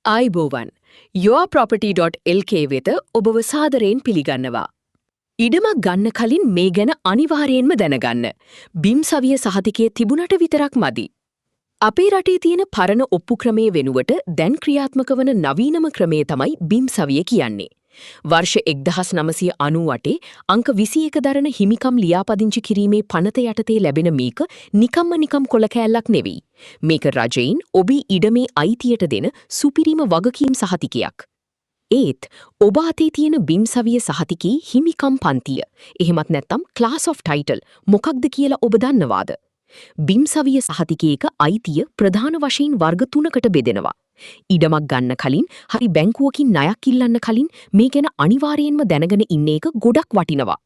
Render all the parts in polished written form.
ආයිබෝවන් yourproperty.lk වෙත ඔබව සාදරයෙන් පිළිගන්නවා. ඉඩමක් ගන්න කලින් මේ ගැන අනිවාර්යයෙන්ම දැනගන්න. බිම් සවිය සහතිකයේ තිබුණට විතරක් මදි. අපේ රටේ තියෙන පරණ ඔප්පු ක්‍රමයේ වෙනුවට දැන් ක්‍රියාත්මක වන නවීනම ක්‍රමය තමයි බිම් සවිය කියන්නේ. වර්ෂ 1998 අංක 21 දරන හිමිකම් ලියාපදිංචි කිරීමේ පනත යටතේ ලැබෙන මේක නිකම් කොළ කෑල්ලක් නෙවෙයි. මේක රජයෙන් ඔබේ ඉඩමේ අයිතියට දෙන සුපිරිම වගකීම් සහතිකයක්. ඒත් ඔබ අතේ තියෙන බිම් සවිය සහතිකයේ හිමිකම් පන්තිය, එහෙමත් නැත්නම් ක්ලාස් ඔෆ් ටයිටල් මොකක්ද කියලා ඔබ දන්නවාද? බිම් සවිය සහතිකයක අයිතිය ප්‍රධාන වශයෙන් වර්ග 3කට බෙදෙනවා. ඉඩමක් ගන්න කලින් හරි බැංකුවකින් ණයක් ඉල්ලන්න කලින් මේ ගැන අනිවාර්යයෙන්ම දැනගෙන ඉන්න එක ගොඩක් වටිනවා.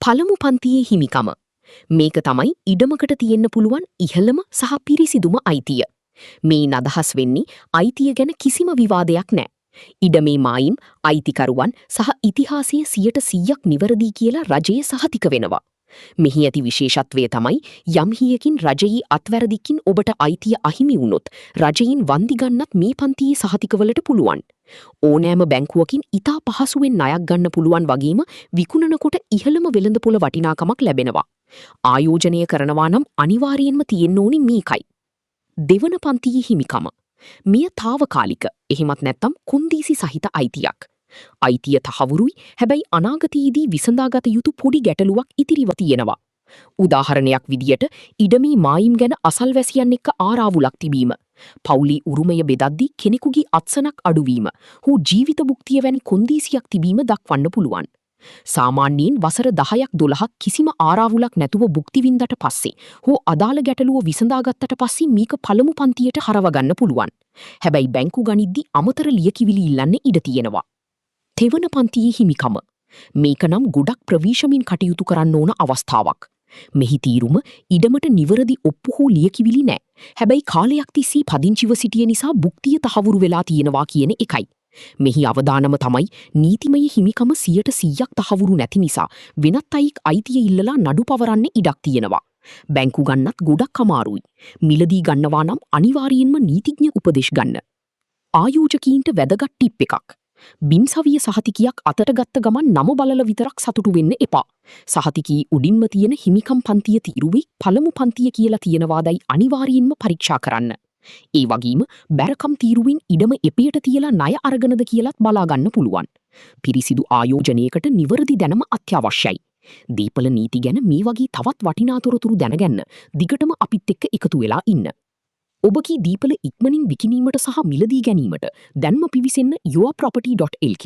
පළමු පන්තියේ හිමිකම. මේක තමයි ඉඩමකට තියෙන්න පුළුවන් ඉහළම සහ පිරිසිදුම අයිතිය. මේ අදහස් වෙන්නේ අයිතිය ගැන කිසිම විවාදයක් නැහැ. ඉඩමේ මායිම්, අයිතිකරුවන් සහ ඉතිහාසයේ 100% නිවැරදි කියලා රජයේ සහතික වෙනවා. මෙහි ඇති විශේෂත්වය තමයි යම් හියකින් රජයේ අත්වැරදිකින් ඔබට අයිතිය අහිමි වුණොත් රජයෙන් වන්දි ගන්නත් මේ පන්තියේ සහතිකවලට පුළුවන්. ඕනෑම බැංකුවකින් ඉතා පහසුවෙන් ණයක් ගන්න පුළුවන් වගේම විකුණනකොට ඉහළම වෙළඳපොළ වටිනාකමක් ලැබෙනවා. ආයෝජනය කරනවා නම් අනිවාර්යයෙන්ම තියෙන්න ඕනි මේකයි. දෙවන පන්තියේ හිමිකම. මෙය తాවකාලික, එහෙමත් නැත්නම් කුන්දීසි සහිත අයිතියක්. අයිතිය තහවුරුයි, හැබැයි අනාගතයේදී විසඳාගත යුතු පොඩි ගැටලුවක් ඉතිරිව තියෙනවා. උදාහරණයක් විදියට ඉඩමේ මායිම් ගැන අසල්වැසියන් එක්ක ආරාවුලක් තිබීම, පවුලේ උරුමය බෙදද්දී කෙනෙකුගේ අත්සනක් අඩුවීම, හෝ ජීවිත භුක්තිය වැනි කොන්දීසියක් තිබීම දක්වන්න පුළුවන්. සාමාන්‍යයෙන් වසර 10ක් 12ක් කිසිම ආරාවුලක් නැතුව භුක්ති විඳට පස්සේ හෝ අදාළ ගැටලුව විසඳාගත්තට පස්සේ මේක පළමු පන්තියට හරවගන්න පුළුවන්. හැබැයි බැංකු ගනිද්දී අමතර ලියකිවිලි ඉල්ලන්න ඉඩ තියෙනවා. තෙවන පන්තියේ හිමිකම. මේක නම් ගොඩක් ප්‍රවේශමින් කටයුතු කරන්න ඕන අවස්ථාවක්. මෙහි තීරුම ඉඩමට නිවැරදි ඔප්පු හෝ ලියකිවිලි නැහැ. හැබැයි කාලයක් තිස්සේ පදිංචිව සිටිය නිසා භුක්තිය තහවුරු වෙලා තියෙනවා කියන එකයි. මෙහි අවදානම තමයි නීතිමය හිමිකම 100%ක් තහවුරු නැති නිසා වෙනත් අයෙක් අයිතිය ඉල්ලලා නඩු පවරන්න ඉඩක් තියෙනවා. බැංකු ගන්නත් ගොඩක් අමාරුයි. මිලදී ගන්නවා නම් අනිවාර්යයෙන්ම නීතිඥ උපදෙස් ගන්න. ආයෝජකීන්ට වැදගත් ටිප් එකක්. බිම් සවිය සහතිකයක් අතට ගත්ත ගමන් නම බලලා විතරක් සතුටු වෙන්න එපා. සහතිකයේ උඩින්ම තියෙන හිමිකම් පන්තිය තීරුවේ පළමු පන්තිය කියලා තියෙනවාදයි අනිවාර්යයෙන්ම පරීක්ෂා කරන්න. ඒ වගේම බැරකම් තීරුවෙන් ඉඩම එපියට තියලා ණය අරගෙනද කියලාත් බලා ගන්න පුළුවන්. පිරිසිදු ආයෝජනයකට නිවැරදි දැනුම අත්‍යවශ්‍යයි. දීපල නීති ගැන මේ වගේ තවත් වටිනා තොරතුරු දැනගන්න දිගටම අපිත් එක්ක එකතු වෙලා ඉන්න. ඔබගේ දීපල ඉක්මනින් විකිණීමට සහ මිලදී ගැනීමට දැන්ම පිවිසෙන්න yourproperty.lk